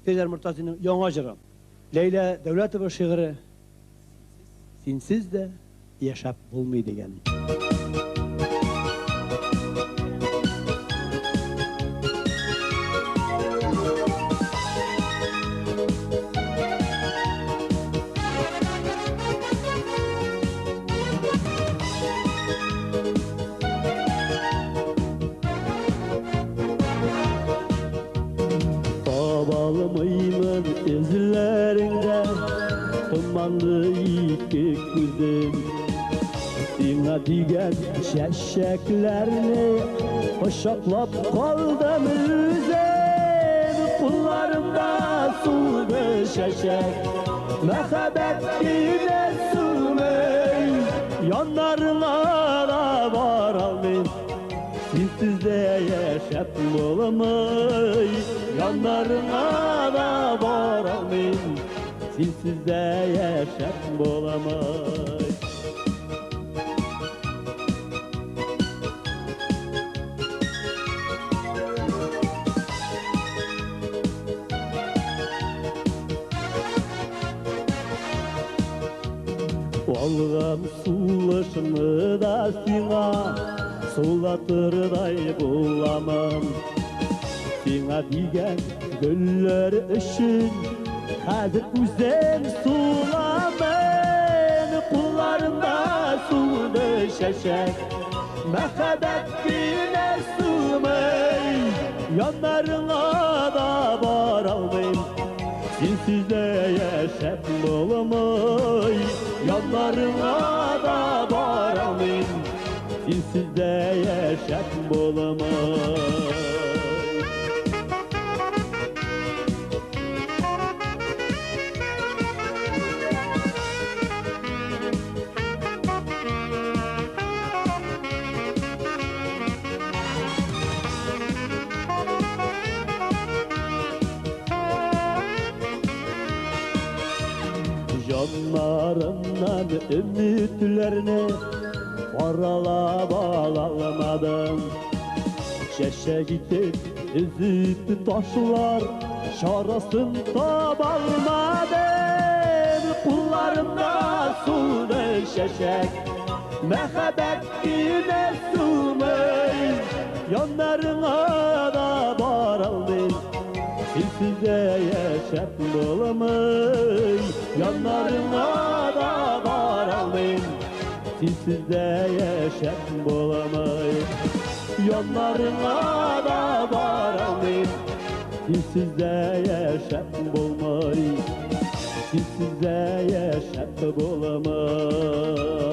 Fezer Murtazi'nin Yonga Jırı. Leyla Devletova şiiri. Sensiz de yaşap bulmayı degen. Bağlamayımın izlerinde Tumanlı iki gözüm Sana digen şeşeklerini Hoşaklap kaldım üzüm Kullarımda sulu şeşek Mehabet yine sürmey Yanlarına da var almayın Sensiz de yaşap bulamay Yanlarına da var almayın Sensiz de yaşap bulamay Olğam sulaşını da sana Sulatırday bulamam Sana digen güller için Hazır üzen sulamam Kullarımda sulu şeşek Mehabet yine sürmey Yanlarına da var almayın Sensiz de yaşap bulamay Yanlarına da var almayın Sensiz de yaşap bulamay Canlarımdan ümitlerini Orala bağlamadım Şeşe gidip üzüp taşlar Şarasın tabalmadım Kullarımda sulu şeşek Mehabet yine sürmey Yanlarına da var almayın Sensiz de yaşap bulamay Yanlarına da var almayın Sensiz de yaşap bulamay Yanlarına da var almayın Sensiz de yaşap bulmay Sensiz de yaşap bulamay